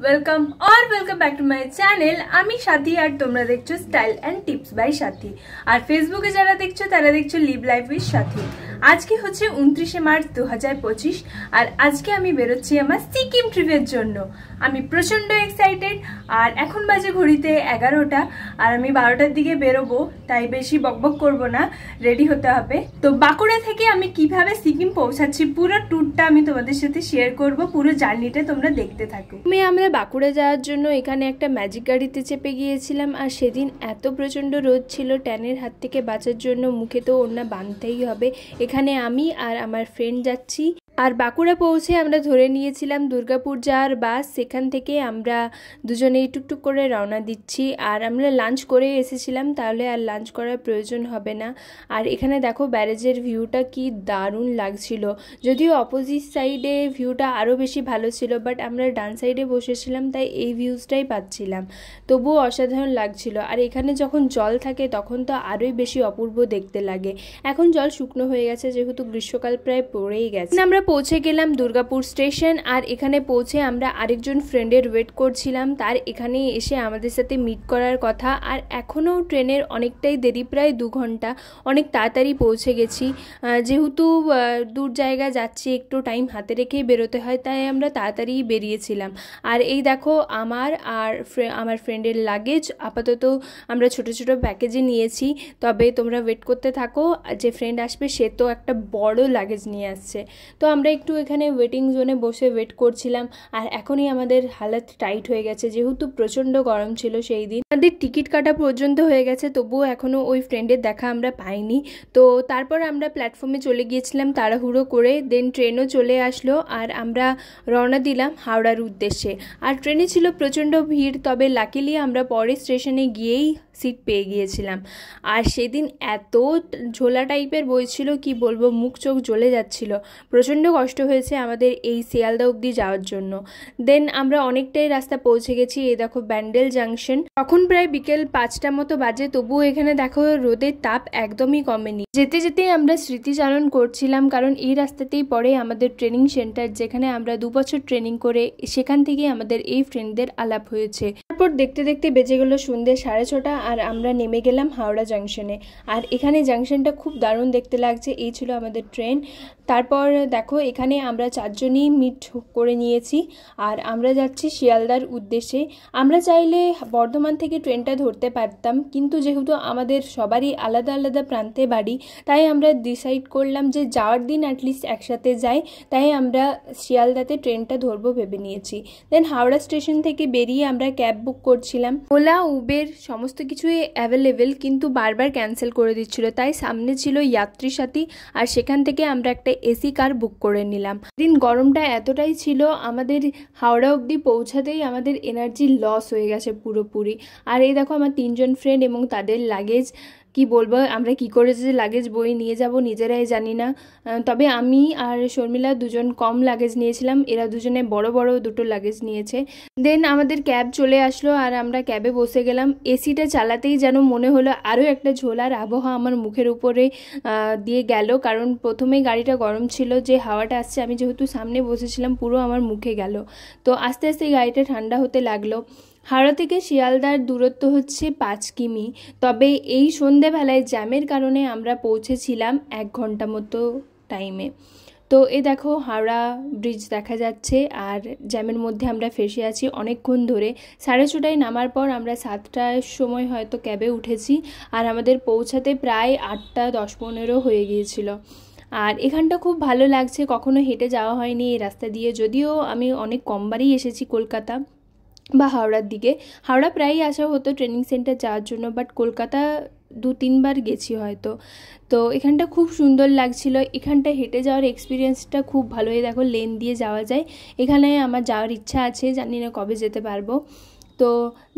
Welcome back to my channel. आमी साथी और तुम्हारा देखो स्टाइल एंड टिप्स बाई साथी और फेसबुके जरा देखो तारा देखो लिव लाइफ उइथ साथी। आज के होच्छे 29 मार्च 2025 और आज के आमी बेरोচ্ছি আমার সিকিম ট্রিপের জন্য। আমি প্রচন্ড এক্সাইটেড আর এখন বাজে ঘড়িতে 11টা আর আমি 12টার দিকে বেরোবো, তাই বেশি বকবক করব না, রেডি হতে হবে। তো বাঁকুড়া থেকে আমি কিভাবে সিকিম পৌঁছাচ্ছি পুরো ট্যুরটা আমি তোমাদের সাথে শেয়ার করব, পুরো জার্নিটা তোমরা দেখতে থাকো। আমরা বাঁকুড়া যাওয়ার জন্য এখানে একটা ম্যাজিক গাড়িতে চেপে গিয়েছিলাম আর সেদিন এত প্রচন্ড রোদ ছিল, ট্যানের হাত থেকে বাঁচার জন্য মুখে তো ওড়না বাঁধতেই হবে। এখানে আমি আর আমার ফ্রেন্ড যাচ্ছি আর বাঁকুড়া পৌঁছে আমরা ধরে নিয়েছিলাম দুর্গাপুর যাওয়ার বাস। সেখান থেকে আমরা দুজনেই টুকটুক করে রওনা দিচ্ছি আর আমরা লাঞ্চ করে এসেছিলাম, তাহলে আর লাঞ্চ করার প্রয়োজন হবে না। আর এখানে দেখো ব্যারেজের ভিউটা কি দারুণ লাগছিল, যদিও অপোজিট সাইডে ভিউটা আরও বেশি ভালো ছিল, বাট আমরা ডান সাইডে বসেছিলাম তাই এই ভিউজটাই পাচ্ছিলাম, তবুও অসাধারণ লাগছিল। আর এখানে যখন জল থাকে তখন তো আরোই বেশি অপূর্ব দেখতে লাগে। এখন জল শুকনো হয়ে গেছে যেহেতু গ্রীষ্মকাল প্রায় পড়েই গেছে। আমরা পৌঁছে গেলাম দুর্গাপুর স্টেশন আর এখানে পৌঁছে আমরা আরেকজন ফ্রেন্ডের ওয়েট করছিলাম, তার এখানে এসে আমাদের সাথে মিট করার কথা। আর এখনও ট্রেনের অনেকটাই দেরি, প্রায় 2 ঘন্টা, অনেক তাড়াতাড়ি পৌঁছে গেছি। যেহেতু দূর জায়গা যাচ্ছি একটু টাইম হাতে রেখেই বেরোতে হয়, তাই আমরা তাড়াতাড়ি বেরিয়েছিলাম। আর এই দেখো আমার ফ্রেন্ডের লাগেজ আপাতত আমরা ছোট ছোট প্যাকেজে নিয়েছি, তবে তোমরা ওয়েট করতে থাকো, যে ফ্রেন্ড আসবে সে তো একটা বড় লাগেজ নিয়ে আসছে। তো আমরা একটু এখানে ওয়েটিং জোনে বসে ওয়েট করছিলাম আর এখনই আমাদের হালাত টাইট হয়ে গেছে, যেহেতু প্রচণ্ড গরম ছিল সেই দিন। আমাদের টিকিট কাটা পর্যন্ত হয়ে গেছে, তবুও এখনও ওই ফ্রেন্ডের দেখা আমরা পাইনি। তো তারপর আমরা প্ল্যাটফর্মে চলে গিয়েছিলাম তাড়াহুড়ো করে, দেন ট্রেনও চলে আসলো আর আমরা রওনা দিলাম হাওড়ার উদ্দেশ্যে। আর ট্রেনে ছিল প্রচণ্ড ভিড়, তবে লাকিলি আমরা পরের স্টেশনে গিয়েই সিট পেয়ে গিয়েছিলাম। আর সেদিন এত ঝোলা টাইপের বই ছিল কি বলবো, মুখ চোখ জ্বলে যাচ্ছিল, প্রচণ্ড কষ্ট হয়েছে আমাদের এই শিয়ালদা অবধি যাওয়ার জন্য। দেন আমরা অনেকটাই রাস্তা পৌঁছে গেছি, এই দেখো ব্যান্ডেল জাংশন। তখন প্রায় বিকেল 5টা মতো বাজে, তবুও এখানে দেখো রোদের তাপ একদমই কমেনি। যেতে যেতেই আমরা স্মৃতিচারণ করছিলাম, কারণ এই রাস্তাতেই পড়ে আমাদের ট্রেনিং সেন্টার, যেখানে আমরা 2 বছর ট্রেনিং করে সেখান থেকেই আমাদের এই ফ্রেন্ডদের আলাপ হয়েছে। তারপর দেখতে দেখতে বেজে গেল সন্ধ্যে 6:30 আর আমরা নেমে গেলাম হাওড়া জাংশনে। আর এখানে জাংশনটা খুব দারুণ দেখতে লাগছে, এই ছিল আমাদের ট্রেন। তারপর দেখো এখানে আমরা 4 জনই মিট করে নিয়েছি আর আমরা যাচ্ছি শিয়ালদার উদ্দেশ্যে। আমরা চাইলে বর্ধমান থেকে ট্রেনটা ধরতে পারতাম, কিন্তু যেহেতু আমাদের সবারই আলাদা আলাদা প্রান্তে বাড়ি, তাই আমরা ডিসাইড করলাম যে যাওয়ার দিন অ্যাটলিস্ট একসাথে যাই, তাই আমরা শিয়ালদাতে ট্রেনটা ধরবো ভেবে নিয়েছি। দেন হাওড়া স্টেশন থেকে বেরিয়ে আমরা ক্যাব বুক করছিলাম, ওলা উবের সমস্ত কিছুই অ্যাভেলেবেল, কিন্তু বারবার ক্যান্সেল করে দিচ্ছিল, তাই সামনে ছিল যাত্রী সাথী আর সেখান থেকে আমরা একটা এসি কার বুক করে নিলাম। দিন গরমটা এতটাই ছিল আমাদের হাওড়া অবধি পৌঁছাতেই আমাদের এনার্জি লস হয়ে গেছে পুরোপুরি। আর এই দেখো আমার 3 জন ফ্রেন্ড এবং তাদের লাগেজ, কি বলবো আমরা কি করে যে লাগেজ বই নিয়ে যাব নিজেরাই জানি না। তবে আমি আর শর্মিলা 2 জন কম লাগেজ নিয়েছিলাম, এরা দুজনে বড় বড় 2টো লাগেজ নিয়েছে। দেন আমাদের ক্যাব চলে আসলো আর আমরা ক্যাবে বসে গেলাম। এসিটা চালাতেই যেন মনে হলো আরও একটা ঝোলার আবহাওয়া আমার মুখের উপরে দিয়ে গেল, কারণ প্রথমেই গাড়িটা গরম ছিল, যে হাওয়াটা আসছে আমি যেহেতু সামনে বসেছিলাম পুরো আমার মুখে গেল। তো আস্তে আস্তে গাড়িটা ঠান্ডা হতে লাগলো। হাওড়া থেকে শিয়ালদার দূরত্ব হচ্ছে 5 কিমি, তবে এই সন্ধেবেলায় জ্যামের কারণে আমরা পৌঁছেছিলাম 1 ঘন্টা মতো টাইমে। তো এই দেখো হাওড়া ব্রিজ দেখা যাচ্ছে আর জ্যামের মধ্যে আমরা ফেসে আছি অনেকক্ষণ ধরে। 6:30টায় নামার পর আমরা 7টার সময় হয়তো ক্যাবে উঠেছি আর আমাদের পৌঁছাতে প্রায় 8টা 10-15 হয়ে গিয়েছিল। আর এখানটা খুব ভালো লাগছে, কখনো হেঁটে যাওয়া হয়নি এই রাস্তা দিয়ে, যদিও আমি অনেক কমবারই এসেছি কলকাতা বা হাওড়ার দিকে। হাওড়া প্রায়ই আসা হতো ট্রেনিং সেন্টার যাওয়ার জন্য, বাট কলকাতা 2-3 বার গেছি হয়তো। তো এখানটা খুব সুন্দর লাগছিল, এখানটা হেঁটে যাওয়ার এক্সপিরিয়েন্সটা খুব ভালোই। দেখো লেন দিয়ে যাওয়া যায়, এখানে আমার যাওয়ার ইচ্ছা আছে, জানি না কবে যেতে পারবো। তো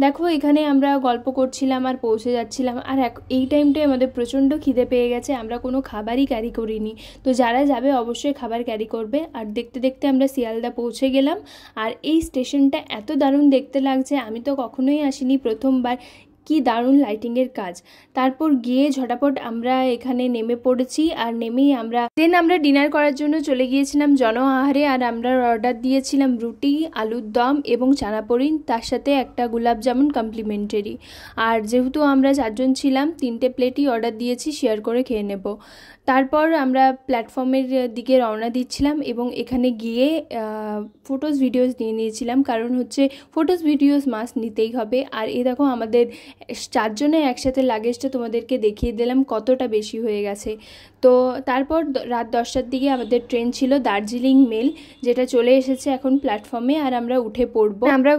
দেখো এখানে আমরা গল্প করছিলাম আর পৌঁছে যাচ্ছিলাম, আর এই টাইমটায় আমাদের প্রচণ্ড খিদে পেয়ে গেছে, আমরা কোনো খাবারই ক্যারি করিনি। তো যারা যাবে অবশ্যই খাবার ক্যারি করবে। আর দেখতে দেখতে আমরা শিয়ালদা পৌঁছে গেলাম। আর এই স্টেশনটা এত দারুণ দেখতে লাগছে, আমি তো কখনোই আসিনি, প্রথমবার। কি দারুণ লাইটিংয়ের কাজ। তারপর গিয়ে ঝটাপট আমরা এখানে নেমে পড়েছি, আর নেমেই আমরা ডিনার করার জন্য চলে গিয়েছিলাম জন আহারে। আর আমরা অর্ডার দিয়েছিলাম রুটি, আলুর দম এবং চানাপোড়ি, তার সাথে একটা গোলাপ জামুন কমপ্লিমেন্টারি। আর যেহেতু আমরা 4 জন ছিলাম, 3টে প্লেটই অর্ডার দিয়েছি, শেয়ার করে খেয়ে নেব। তারপর আমরা প্ল্যাটফর্মের দিকে রওনা দিচ্ছিলাম এবং এখানে গিয়ে ফটোস ভিডিওস নিয়ে নিয়েছিলাম, কারণ হচ্ছে ফটোস ভিডিওস মাস্ট নিতেই হবে। আর এই দেখো আমাদের 4 জনের একসাথে লাগেজটা তোমাদেরকে দেখিয়ে দিলাম কতটা বেশি হয়ে গেছে। তো তারপর রাত 10টার দিকে আমাদের ট্রেন ছিল দার্জিলিং মেল, যেটা চলে এসেছে এখন প্ল্যাটফর্মে, আর আমরা উঠে পড়বো। আমরা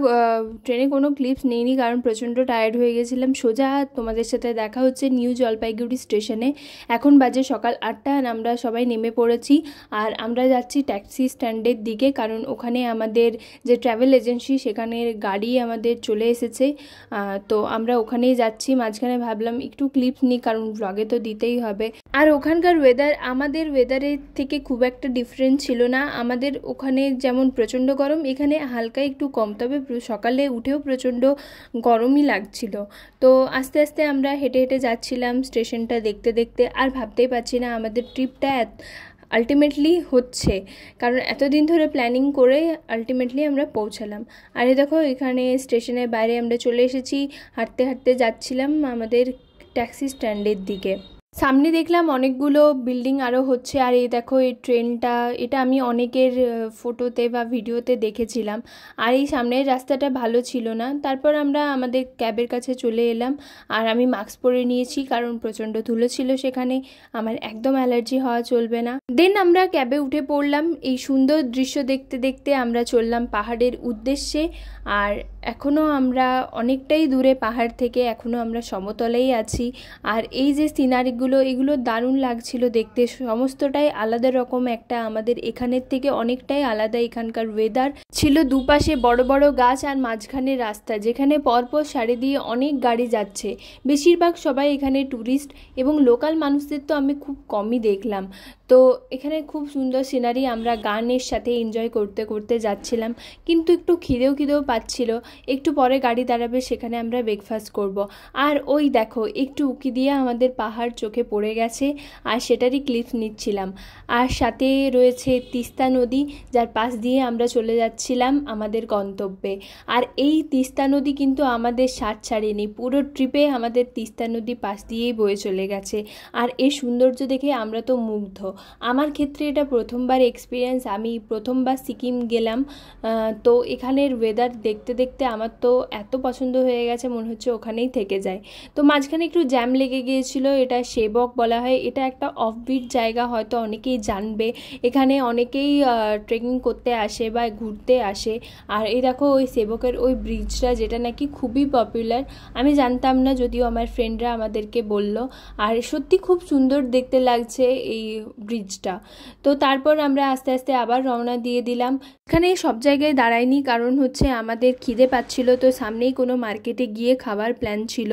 ট্রেনে কোনো ক্লিপস নিইনি কারণ প্রচণ্ড টায়ার্ড হয়ে গেছিলাম। সোজা তোমাদের সাথে দেখা হচ্ছে নিউ জলপাইগুড়ি স্টেশনে। এখন বাজে সকাল 8টা, আর আমরা সবাই নেমে পড়েছি। আর আমরা যাচ্ছি ট্যাক্সি স্ট্যান্ডের দিকে, কারণ ওখানে আমাদের যে ট্রাভেল এজেন্সি সেখানের গাড়ি আমাদের চলে এসেছে। তো আমরা ওখানেই যাচ্ছি। মাঝখানে ভাবলাম একটু ক্লিপস নিই, কারণ ব্লগে তো দিতেই হবে। আর ওখানকার ওয়েদার আমাদের ওয়েদারের থেকে খুব একটা ডিফারেন্স ছিল না। আমাদের ওখানে যেমন প্রচণ্ড গরম, এখানে হালকা একটু কম, তবে সকালে উঠেও প্রচণ্ড গরমই লাগছিল। তো আস্তে আস্তে আমরা হেঁটে হেঁটে যাচ্ছিলাম স্টেশনটা দেখতে দেখতে, আর ভাবতেই পারছি না আমাদের ট্রিপটা আলটিমেটলি হচ্ছে, কারণ এতদিন ধরে প্ল্যানিং করে আলটিমেটলি আমরা পৌঁছালাম। আর দেখো এখানে স্টেশনের বাইরে আমরা চলে এসেছি, হাঁটতে হাঁটতে যাচ্ছিলাম আমাদের ট্যাক্সি স্ট্যান্ডের দিকে। সামনে দেখলাম অনেকগুলো বিল্ডিং আরও হচ্ছে। আর এই দেখো এই ট্রেনটা, এটা আমি অনেকের ফটোতে বা ভিডিওতে দেখেছিলাম। আর এই সামনের রাস্তাটা ভালো ছিল না। তারপর আমরা আমাদের ক্যাবের কাছে চলে এলাম, আর আমি মাস্ক পরে নিয়েছি কারণ প্রচণ্ড ধুলো ছিল সেখানে, আমার একদম অ্যালার্জি হওয়া চলবে না। দেন আমরা ক্যাবে উঠে পড়লাম। এই সুন্দর দৃশ্য দেখতে দেখতে আমরা চললাম পাহাড়ের উদ্দেশ্যে। আর এখনও আমরা অনেকটাই দূরে পাহাড় থেকে, এখনও আমরা সমতলেই আছি। আর এই যে সিনারিগুলো, এগুলো দারুণ লাগছিল দেখতে, সমস্তটাই আলাদা রকম একটা, আমাদের এখানের থেকে অনেকটাই আলাদা। এখানকার ওয়েদার ছিল দুপাশে বড় বড় গাছ আর মাঝখানে রাস্তা, যেখানে পরপর সারি দিয়ে অনেক গাড়ি যাচ্ছে। বেশিরভাগ সবাই এখানে ট্যুরিস্ট, এবং লোকাল মানুষদের তো আমি খুব কমই দেখলাম। তো এখানে খুব সুন্দর সিনারি, আমরা গানের সাথে এনজয় করতে করতে যাচ্ছিলাম। কিন্তু একটু খিদেও পাচ্ছিল। একটু পরে গাড়ি দাঁড়াবে, সেখানে আমরা ব্রেকফাস্ট করব। আর ওই দেখো একটু উঁকি দিয়ে আমাদের পাহাড় চোখে পড়ে গেছে, আর সেটারই ক্লিপস নিচ্ছিলাম। আর সাথে রয়েছে তিস্তা নদী, যার পাশ দিয়ে আমরা চলে যাচ্ছিলাম আমাদের গন্তব্যে। আর এই তিস্তা নদী কিন্তু আমাদের সাথ ছাড়েনি, পুরো ট্রিপে আমাদের তিস্তা নদী পাশ দিয়েই বয়ে চলে গেছে। আর এই সৌন্দর্য দেখে আমরা তো মুগ্ধ। আমার ক্ষেত্রে এটা প্রথমবার এক্সপিরিয়েন্স, আমি প্রথমবার সিকিম গেলাম। তো এখানের ওয়েদার দেখতে দেখতে আমার তো এত পছন্দ হয়ে গেছে, মনে হচ্ছে ওখানেই থেকে যায়। তো মাঝখানে একটু জ্যাম লেগে গিয়েছিল। এটা সেবক বলা হয়, এটা একটা অফবিট জায়গা, হয়তো অনেকেই জানবে। এখানে অনেকেই ট্রেকিং করতে আসে বা ঘুরতে আসে। আর এই দেখো ওই সেবকের ওই ব্রিজটা, যেটা নাকি খুবই পপুলার, আমি জানতাম না, যদিও আমার ফ্রেন্ডরা আমাদেরকে বলল। আর সত্যি খুব সুন্দর দেখতে লাগছে এই ব্রিজটা। তো তারপর আমরা আস্তে আস্তে আবার রওনা দিয়ে দিলাম। এখানে সব জায়গায় দাঁড়াইনি, কারণ হচ্ছে আমাদের খিদে পাচ্ছিল। তো সামনেই কোনো মার্কেটে গিয়ে খাবার প্ল্যান ছিল,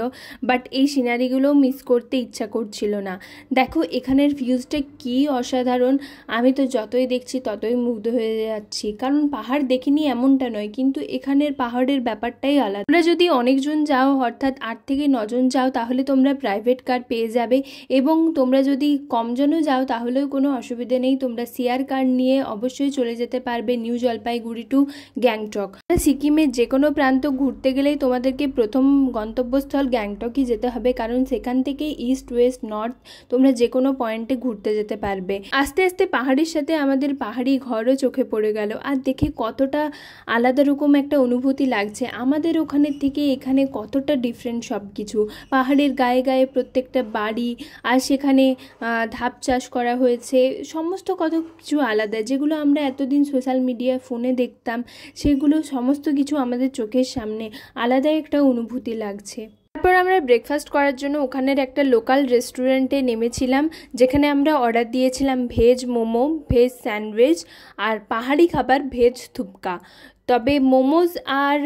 বাট এই সিনারিগুলো মিস করতে ইচ্ছা করছিল না। দেখো এখানের ভিউজটা কি অসাধারণ, আমি তো যতই দেখছি ততই মুগ্ধ হয়ে যাচ্ছি। কারণ পাহাড় দেখিনি এমনটা নয়, কিন্তু এখানের পাহাড়ের ব্যাপারটাই আলাদা। তোমরা যদি অনেকজন যাও, অর্থাৎ 8 থেকে 9 জন যাও, তাহলে তোমরা প্রাইভেট কার পেয়ে যাবে। এবং তোমরা যদি কমজনও যাও তাহলেও কোনো অসুবিধা নেই, তোমরা শেয়ার কার নিয়ে অবশ্যই চলে যেতে পারবে নিউ জলপাইগুড়ি টু গ্যাংটক। সিকিমের যে কোনো প্রান্ত ঘুরতে গেলেই তোমাদেরকে প্রথম গন্তব্যস্থল গ্যাংটকই যেতে হবে, কারণ সেখান থেকে ইস্ট ওয়েস্ট নর্থ তোমরা যে কোনো পয়েন্টে ঘুরতে যেতে পারবে। আস্তে আস্তে পাহাড়ের সাথে আমাদের পাহাড়ি ঘরও চোখে পড়ে গেল, আর দেখে কতটা আলাদা রকম একটা অনুভূতি লাগছে। আমাদের ওখানের থেকে এখানে কতটা ডিফারেন্ট সব কিছু। পাহাড়ের গায়ে গায়ে প্রত্যেকটা বাড়ি, আর সেখানে ধাপ চাষ করা হয়েছে, সমস্ত কত কিছু আলাদা, যেগুলো আমরা এতদিন সোশ্যাল মিডিয়া ফোনে দেখতাম, সেগুলো সমস্ত কিছু আমাদের চোখের সামনে, আলাদা একটা অনুভূতি লাগছে। তারপর আমরা ব্রেকফাস্ট করার জন্য ওখানের একটা লোকাল রেস্টুরেন্টে নেমেছিলাম, যেখানে আমরা অর্ডার দিয়েছিলাম ভেজ মোমো, ভেজ স্যান্ডউইচ আর পাহাড়ি খাবার ভেজ থুপকা। তবে মোমোজ আর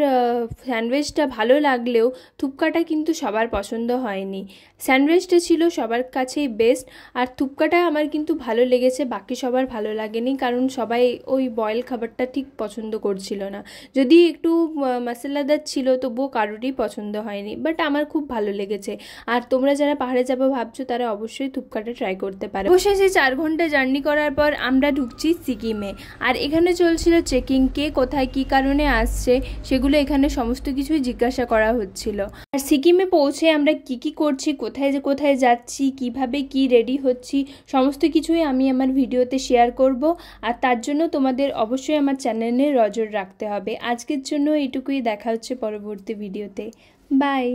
স্যান্ডউইচটা ভালো লাগলেও থুপকাটা কিন্তু সবার পছন্দ হয়নি। স্যান্ডউইচটা ছিল সবার কাছেই বেস্ট, আর থুপকাটা আমার কিন্তু ভালো লেগেছে, বাকি সবার ভালো লাগেনি, কারণ সবাই ওই বয়েল খাবারটা ঠিক পছন্দ করছিল না। যদি একটু মশলাদার ছিল তবুও কারোরই পছন্দ হয়নি, বাট আমার খুব ভালো লেগেছে। আর তোমরা যারা পাহাড়ে যাবো ভাবছো তারা অবশ্যই থুপকাটা ট্রাই করতে পারো। অবশেষে 4 ঘন্টা জার্নি করার পর আমরা ঢুকছি সিকিমে, আর এখানে চলছিল চেকিং, কে কোথায় কী কারণে আসছে সেগুলো এখানে সমস্ত কিছুই জিজ্ঞাসা করা হচ্ছিল। আর সিকিমে পৌঁছে আমরা কি করছি, কোথায় কোথায় যাচ্ছি, কিভাবে কি রেডি হচ্ছি, সমস্ত কিছুই আমি আমার ভিডিওতে শেয়ার করব। আর তার জন্য তোমাদের অবশ্যই আমার চ্যানেলে নজর রাখতে হবে। আজকের জন্য এইটুকুই, দেখা হচ্ছে পরবর্তী ভিডিওতে। বাই।